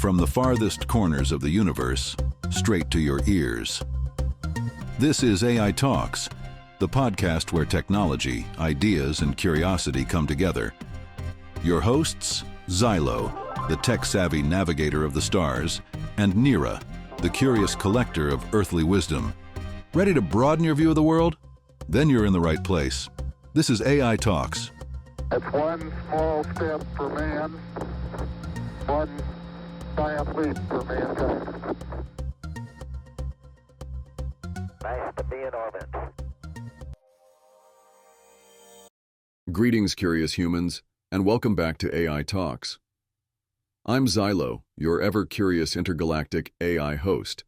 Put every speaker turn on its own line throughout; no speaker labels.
From the farthest corners of the universe, straight to your ears. This is AI Talks, the podcast where technology, ideas, and curiosity come together. Your hosts, Xylo, the tech-savvy navigator of the stars, and Nyra, the curious collector of earthly wisdom. Ready to broaden your view of the world? Then you're in the right place. This is AI Talks.
It's one small step for man, one giant leap for mankind.
Nice to be in orbit.
Greetings, curious humans, and welcome back to AI Talks. I'm Xylo, your ever-curious intergalactic AI host.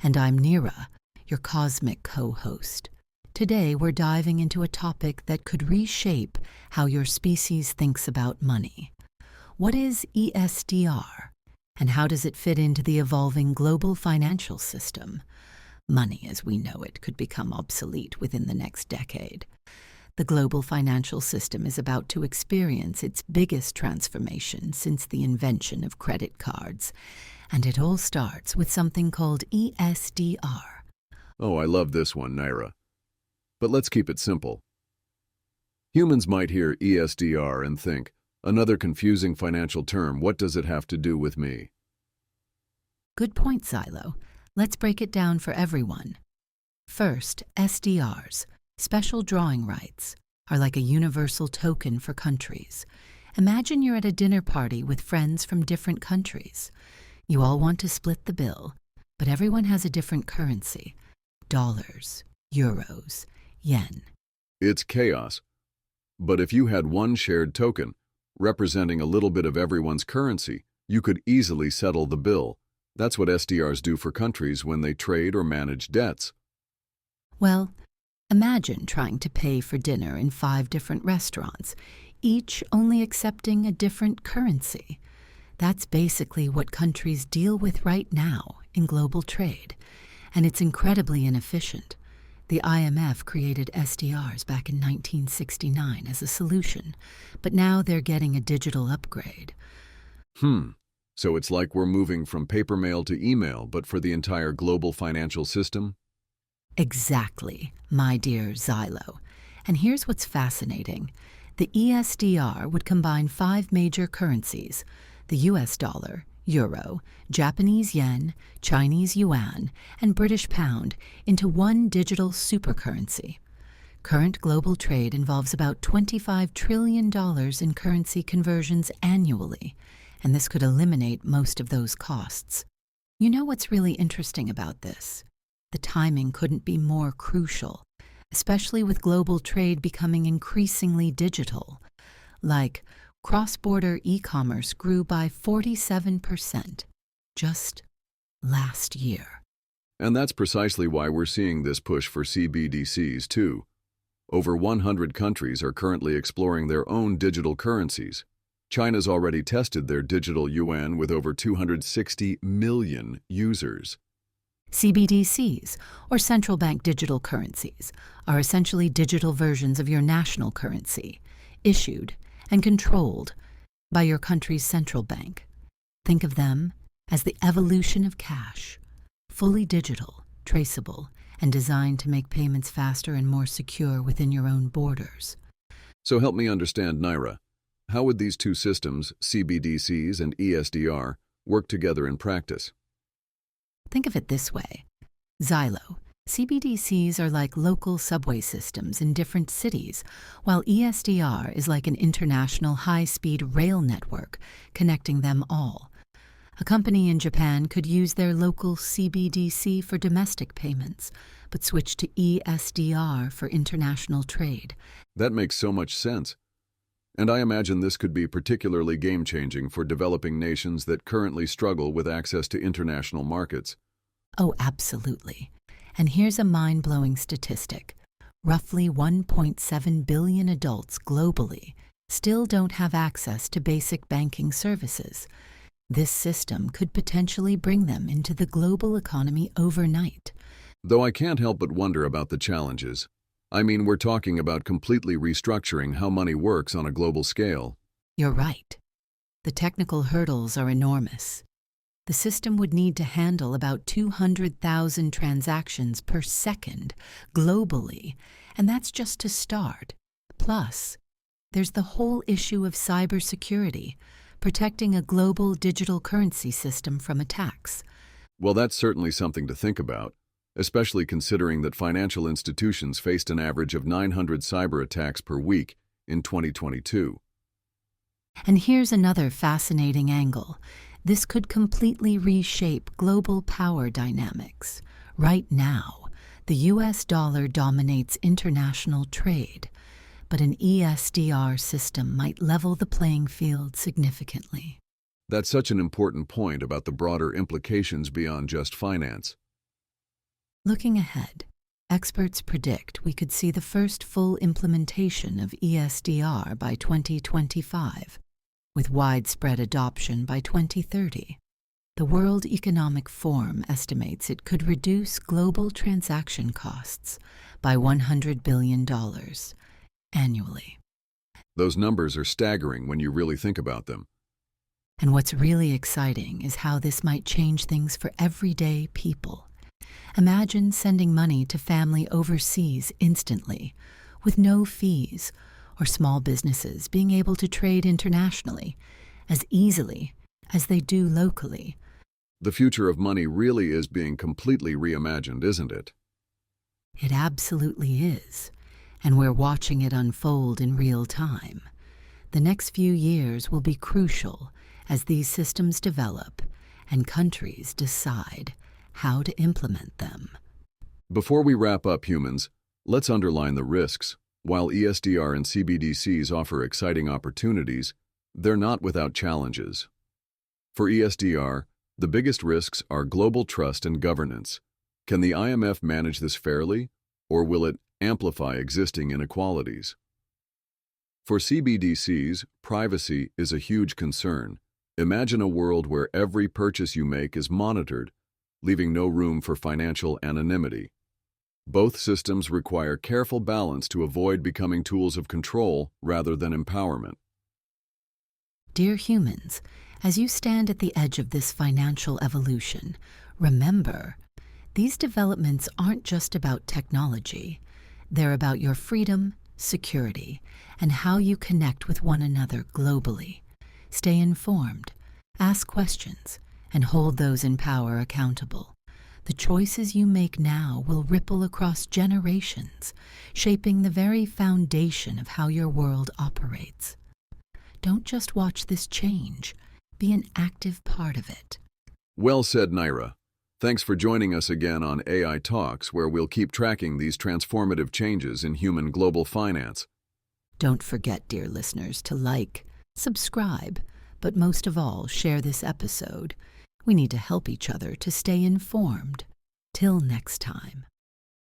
And I'm Nyra, your cosmic co-host. Today, we're diving into a topic that could reshape how your species thinks about money. What is eSDR, and how does it fit into the evolving global financial system? Money as we know it could become obsolete within the next decade. The global financial system is about to experience its biggest transformation since the invention of credit cards, and it all starts with something called eSDR.
Oh, I love this one, Nyra. But let's keep it simple. Humans might hear eSDR and think, another confusing financial term, what does it have to do with me?
Good point, Xylo. Let's break it down for everyone. First, SDRs, special drawing rights, are like a universal token for countries. Imagine you're at a dinner party with friends from different countries. You all want to split the bill, but everyone has a different currency. Dollars, euros, yen.
It's chaos. But if you had one shared token, representing a little bit of everyone's currency, you could easily settle the bill. That's what SDRs do for countries when they trade or manage debts.
Well, imagine trying to pay for dinner in 5 different restaurants, each only accepting a different currency. That's basically what countries deal with right now in global trade, and it's incredibly inefficient. The IMF created SDRs back in 1969 as a solution, but now they're getting a digital upgrade.
So it's like we're moving from paper mail to email, but for the entire global financial system?
Exactly, my dear Xylo. And here's what's fascinating. The eSDR would combine 5 major currencies: the US dollar, euro, Japanese yen, Chinese yuan, and British pound into one digital supercurrency. Current global trade involves about $25 trillion in currency conversions annually, and this could eliminate most of those costs. You know what's really interesting about this? The timing couldn't be more crucial, especially with global trade becoming increasingly digital. Like, cross-border e-commerce grew by 47% just last year.
And that's precisely why we're seeing this push for CBDCs too. Over 100 countries are currently exploring their own digital currencies. China's already tested their digital yuan with over 260 million users.
CBDCs, or central bank digital currencies, are essentially digital versions of your national currency, issued and controlled by your country's central bank. Think of them as the evolution of cash, fully digital, traceable, and designed to make payments faster and more secure within your own borders.
So help me understand, Nyra. How would these two systems, CBDCs and eSDR, work together in practice?
Think of it this way. Xylo, CBDCs are like local subway systems in different cities, while eSDR is like an international high-speed rail network connecting them all. A company in Japan could use their local CBDC for domestic payments, but switch to eSDR for international trade.
That makes so much sense. And I imagine this could be particularly game-changing for developing nations that currently struggle with access to international markets.
Oh, absolutely. And here's a mind-blowing statistic. Roughly 1.7 billion adults globally still don't have access to basic banking services. This system could potentially bring them into the global economy overnight.
Though I can't help but wonder about the challenges. I mean, we're talking about completely restructuring how money works on a global scale.
You're right. The technical hurdles are enormous. The system would need to handle about 200,000 transactions per second globally, and that's just to start. Plus, there's the whole issue of cybersecurity, protecting a global digital currency system from attacks.
Well, that's certainly something to think about, especially considering that financial institutions faced an average of 900 cyber attacks per week in 2022.
And here's another fascinating angle. This could completely reshape global power dynamics. Right now, the US dollar dominates international trade, but an eSDR system might level the playing field significantly.
That's such an important point about the broader implications beyond just finance.
Looking ahead, experts predict we could see the first full implementation of eSDR by 2025, with widespread adoption by 2030. The World Economic Forum estimates it could reduce global transaction costs by $100 billion annually.
Those numbers are staggering when you really think about them.
And what's really exciting is how this might change things for everyday people. Imagine sending money to family overseas instantly, with no fees, or small businesses being able to trade internationally as easily as they do locally.
The future of money really is being completely reimagined, isn't it?
It absolutely is, and we're watching it unfold in real time. The next few years will be crucial as these systems develop and countries decide how to implement them.
Before we wrap up, humans, let's underline the risks. While eSDR and CBDCs offer exciting opportunities, they're not without challenges. For eSDR, the biggest risks are global trust and governance. Can the IMF manage this fairly, or will it amplify existing inequalities? For CBDCs, privacy is a huge concern. Imagine a world where every purchase you make is monitored, leaving no room for financial anonymity. Both systems require careful balance to avoid becoming tools of control rather than empowerment.
Dear humans, as you stand at the edge of this financial evolution, remember, these developments aren't just about technology. They're about your freedom, security, and how you connect with one another globally. Stay informed, ask questions, and hold those in power accountable. The choices you make now will ripple across generations, shaping the very foundation of how your world operates. Don't just watch this change, be an active part of it.
Well said, Nyra. Thanks for joining us again on AI Talks, where we'll keep tracking these transformative changes in human global finance.
Don't forget, dear listeners, to like, subscribe, but most of all, share this episode. We need to help each other to stay informed. Till next time.